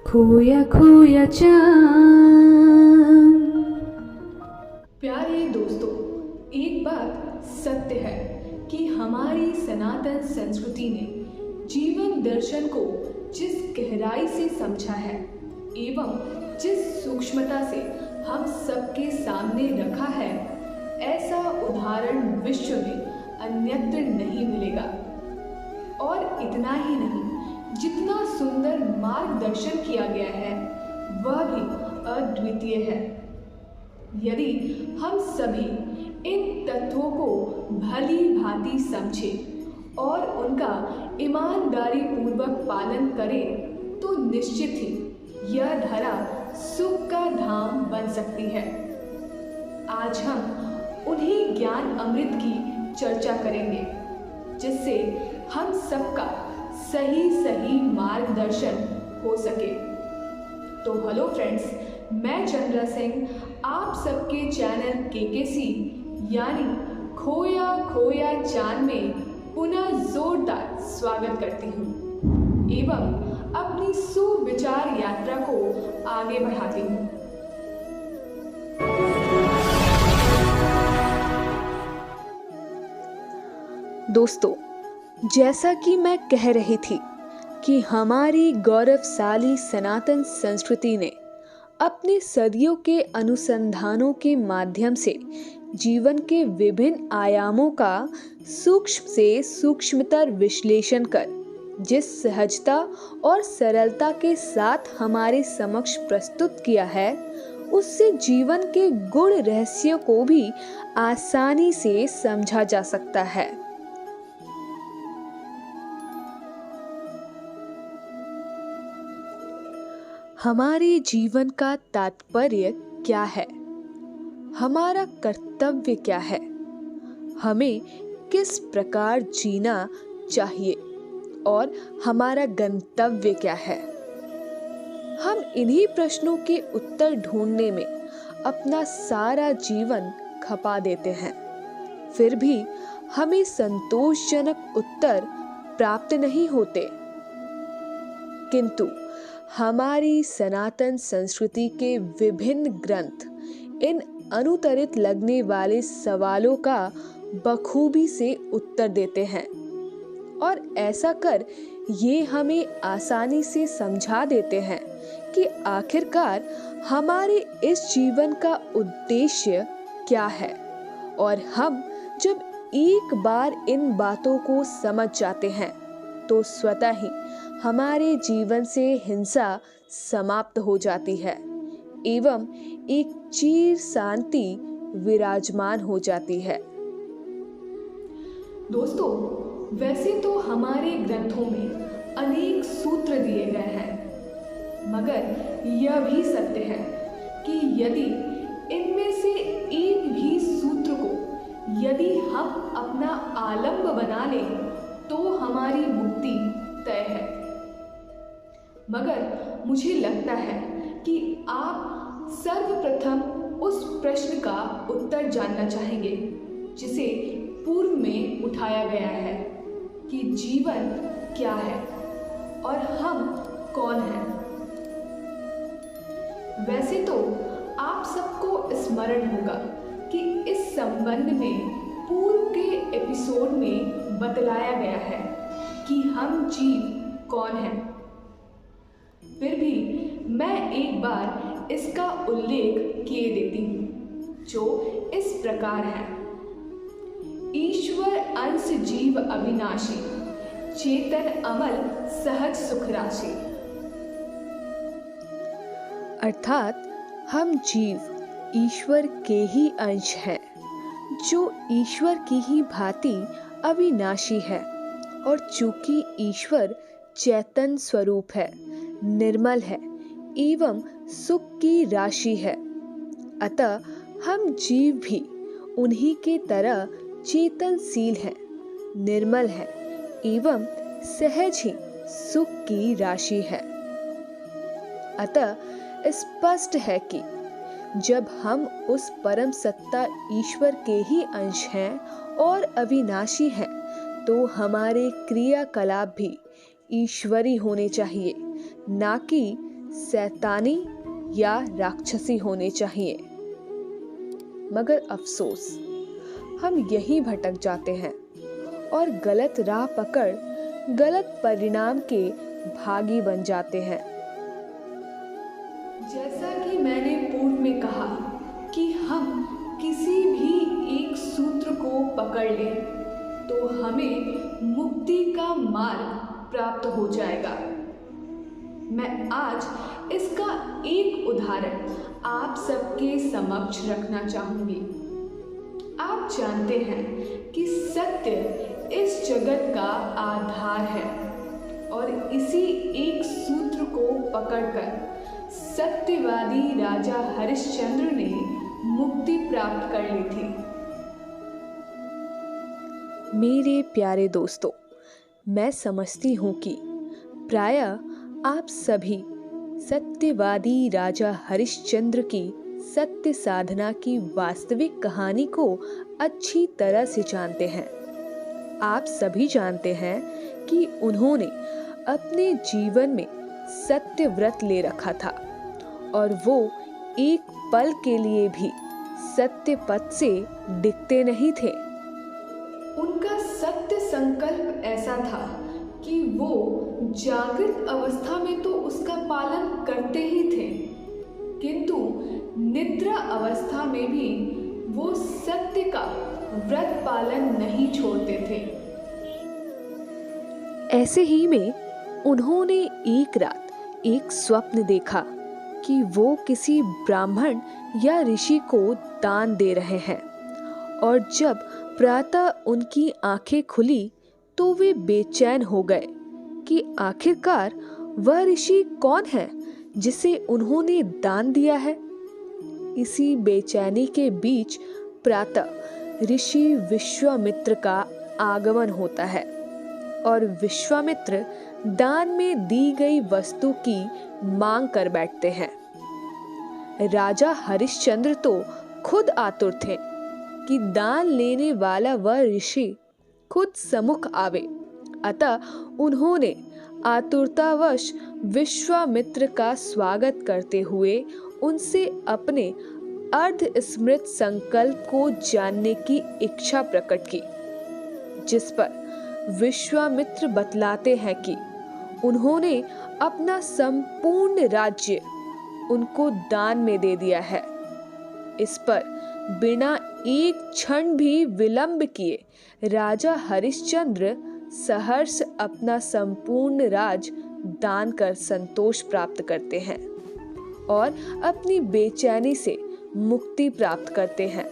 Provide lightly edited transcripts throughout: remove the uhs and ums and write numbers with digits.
खोया खोया चांद। प्यारे दोस्तों, एक बात सत्य है कि हमारी सनातन संस्कृति ने जीवन दर्शन को जिस गहराई से समझा है एवं जिस सूक्ष्मता से हम सबके सामने रखा है, ऐसा उदाहरण विश्व में अन्यत्र नहीं मिलेगा। और इतना ही नहीं, जितना सुंदर मार्गदर्शन किया गया है वह भी अद्वितीय है। यदि हम सभी इन तत्वों को भली भांति समझें और उनका ईमानदारी पूर्वक पालन करें तो निश्चित ही यह धरा सुख का धाम बन सकती है। आज हम उन्हीं ज्ञान अमृत की चर्चा करेंगे जिससे हम सबका सही सही मार्गदर्शन हो सके। तो हेलो फ्रेंड्स, मैं चंद्रा सिंह आप सबके चैनल केकेसी यानी खोया खोया चांद में पुनः जोरदार स्वागत करती हूँ एवं अपनी सुविचार यात्रा को आगे बढ़ाती हूँ। दोस्तों, जैसा कि मैं कह रही थी कि हमारी गौरवशाली सनातन संस्कृति ने अपने सदियों के अनुसंधानों के माध्यम से जीवन के विभिन्न आयामों का सूक्ष्म से सूक्ष्मतर विश्लेषण कर जिस सहजता और सरलता के साथ हमारे समक्ष प्रस्तुत किया है, उससे जीवन के गुण रहस्यों को भी आसानी से समझा जा सकता है। हमारे जीवन का तात्पर्य क्या है? हमारा कर्तव्य क्या है? हमें किस प्रकार जीना चाहिए और हमारा गंतव्य क्या है? हम इन्हीं प्रश्नों के उत्तर ढूंढने में अपना सारा जीवन खपा देते हैं, फिर भी हमें संतोषजनक उत्तर प्राप्त नहीं होते। किंतु हमारी सनातन संस्कृति के विभिन्न ग्रंथ इन अनुत्तरित लगने वाले सवालों का बखूबी से उत्तर देते हैं और ऐसा कर ये हमें आसानी से समझा देते हैं कि आखिरकार हमारे इस जीवन का उद्देश्य क्या है। और हम जब एक बार इन बातों को समझ जाते हैं तो स्वतः ही हमारे जीवन से हिंसा समाप्त हो जाती है एवं एक चिर शांति विराजमान हो जाती है। दोस्तों, वैसे तो हमारे ग्रंथों में अनेक सूत्र दिए गए हैं, मगर यह भी सत्य है कि यदि इनमें से एक भी सूत्र को यदि हम अपना आलंब बना लें तो हमारी मुक्ति तय है। मगर मुझे लगता है कि आप सर्वप्रथम उस प्रश्न का उत्तर जानना चाहेंगे जिसे पूर्व में उठाया गया है कि जीवन क्या है और हम कौन हैं। वैसे तो आप सबको स्मरण होगा कि इस संबंध में पूर्व के एपिसोड में बतलाया गया है कि हम जीव कौन हैं। फिर भी मैं एक बार इसका उल्लेख किए देती हूँ, जो इस प्रकार है। ईश्वर अंश जीव अविनाशी, चेतन अमल सहज सुख राशि। अर्थात हम जीव ईश्वर के ही अंश हैं, जो ईश्वर की ही भांति अविनाशी है। और चूंकि ईश्वर चैतन्य स्वरूप है, निर्मल है एवं सुख की राशि है, अतः हम जीव भी उन्हीं के तरह चेतनशील हैं, निर्मल है एवं सहज ही सुख की राशि है। अतः स्पष्ट है कि जब हम उस परम सत्ता ईश्वर के ही अंश हैं और अविनाशी हैं, तो हमारे क्रियाकलाप भी ईश्वरी होने चाहिए, ना कि शैतानी या राक्षसी होने चाहिए। मगर अफसोस, हम यही भटक जाते हैं और गलत राह पकड़ गलत परिणाम के भागी बन जाते हैं। जैसा कि मैंने पूर्व में कहा कि हम किसी भी एक सूत्र को पकड़ लें तो हमें मुक्ति का मार्ग प्राप्त हो जाएगा। मैं आज इसका एक उदाहरण आप सबके समक्ष रखना चाहूंगी। आप जानते हैं कि सत्य इस जगत का आधार है और इसी एक सूत्र को पकड़कर सत्यवादी राजा हरिश्चंद्र ने मुक्ति प्राप्त कर ली थी। मेरे प्यारे दोस्तों, मैं समझती हूँ कि प्रायः आप सभी सत्यवादी राजा हरिश्चंद्र की सत्य साधना की वास्तविक कहानी को अच्छी तरह से जानते हैं। आप सभी जानते हैं कि उन्होंने अपने जीवन में सत्य व्रत ले रखा था और वो एक पल के लिए भी सत्य पथ से डिगते नहीं थे। उनका सत्य संकल्प ऐसा था कि वो जागृत अवस्था में तो उसका पालन करते ही थे, किंतु निद्रा अवस्था में भी वो सत्य का व्रत पालन नहीं छोड़ते थे। ऐसे ही में उन्होंने एक रात एक स्वप्न देखा कि वो किसी ब्राह्मण या ऋषि को दान दे रहे हैं, और जब प्रातः उनकी आंखें खुली तो वे बेचैन हो गए कि आखिरकार वह ऋषि कौन है जिसे उन्होंने दान दिया है। इसी बेचैनी के बीच प्रातः ऋषि विश्वामित्र का आगमन होता है और विश्वामित्र दान में दी गई वस्तु की मांग कर बैठते हैं। राजा हरिश्चंद्र तो खुद आतुर थे कि दान लेने वाला वह ऋषि खुद सम्मुख आवे, अतः उन्होंने आतुरतावश विश्वामित्र का स्वागत करते हुए उनसे अपने अर्ध स्मृत संकल्प को जानने की इच्छा प्रकट की, जिस पर विश्वामित्र बतलाते हैं कि उन्होंने अपना संपूर्ण राज्य उनको दान में दे दिया है। इस पर बिना एक क्षण भी विलंब किए राजा हरिश्चंद्र सहर्ष अपना संपूर्ण राज दान कर संतोष प्राप्त करते हैं और अपनी बेचैनी से मुक्ति प्राप्त करते हैं।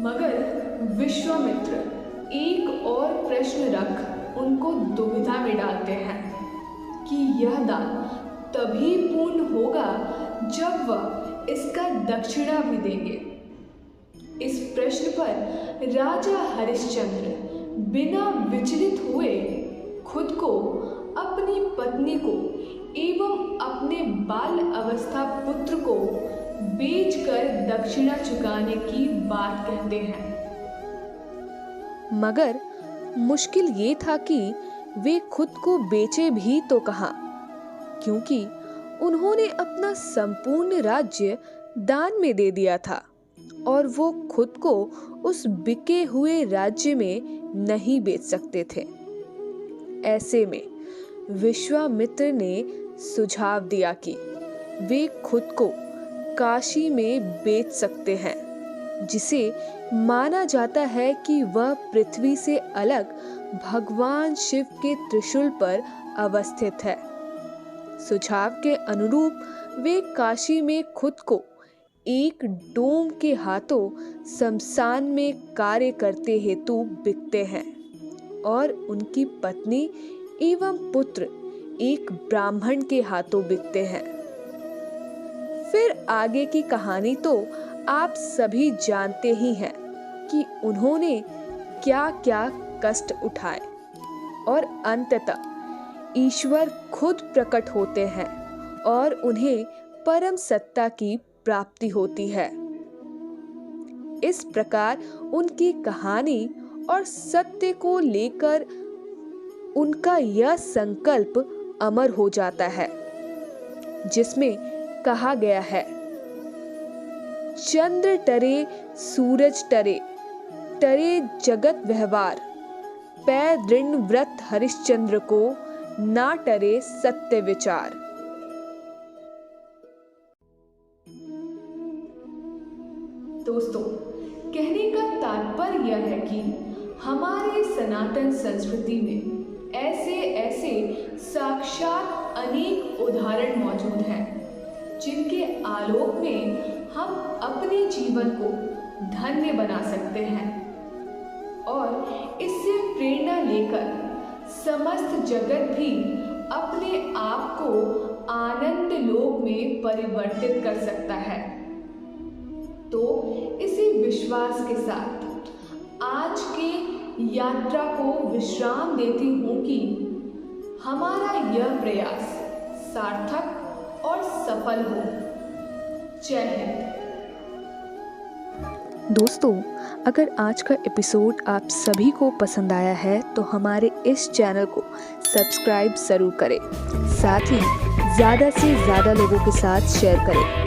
मगर विश्वामित्र एक और प्रश्न रख उनको दुविधा में डालते हैं कि यह दान तभी पूर्ण होगा जब वह इसका दक्षिणा भी देंगे। इस प्रश्न पर राजा हरिश्चंद्र बिना विचलित हुए खुद को, अपनी पत्नी को एवं अपने बाल अवस्था पुत्र को बेचकर दक्षिणा चुकाने की बात कहते हैं। मगर मुश्किल ये था कि वे खुद को बेचे भी तो कहाँ, क्योंकि उन्होंने अपना संपूर्ण राज्य दान में दे दिया था और वो खुद को उस बिके हुए राज्य में नहीं बेच सकते थे। ऐसे में विश्वामित्र ने सुझाव दिया कि वे खुद को काशी में बेच सकते हैं, जिसे माना जाता है कि वह पृथ्वी से अलग भगवान शिव के त्रिशूल पर अवस्थित है। सुझाव के अनुरूप वे काशी में खुद को एक डोम के हाथों शमशान में कार्य करते हेतु बिकते हैं और उनकी पत्नी एवं पुत्र एक ब्राह्मण के हाथों बिकते हैं। फिर आगे की कहानी तो आप सभी जानते ही हैं कि उन्होंने क्या क्या कष्ट उठाए और अंततः ईश्वर खुद प्रकट होते हैं और उन्हें परम सत्ता की प्राप्ति होती है। इस प्रकार उनकी कहानी और सत्य को लेकर उनका यह संकल्प अमर हो जाता है, जिसमें कहा गया है, चंद्र टरे सूरज टरे, टरे जगत व्यवहार, पै ऋण व्रत हरिश्चंद्र को, ना टरे सत्य विचार। दोस्तों, कहने का तात्पर्य यह है कि हमारे सनातन संस्कृति में ऐसे ऐसे साक्षात अनेक उदाहरण मौजूद हैं, जिनके आलोक में हम अपने जीवन को धन्य बना सकते हैं और इससे प्रेरणा लेकर समस्त जगत भी अपने आप को आनंद लोक में परिवर्तित कर सकता है। तो इसी विश्वास के साथ आज के यात्रा को विश्राम देती हूँ कि हमारा यह प्रयास सार्थक और सफल हो। जय हिंद। दोस्तों, अगर आज का एपिसोड आप सभी को पसंद आया है तो हमारे इस चैनल को सब्सक्राइब ज़रूर करें, साथ ही ज़्यादा से ज़्यादा लोगों के साथ शेयर करें।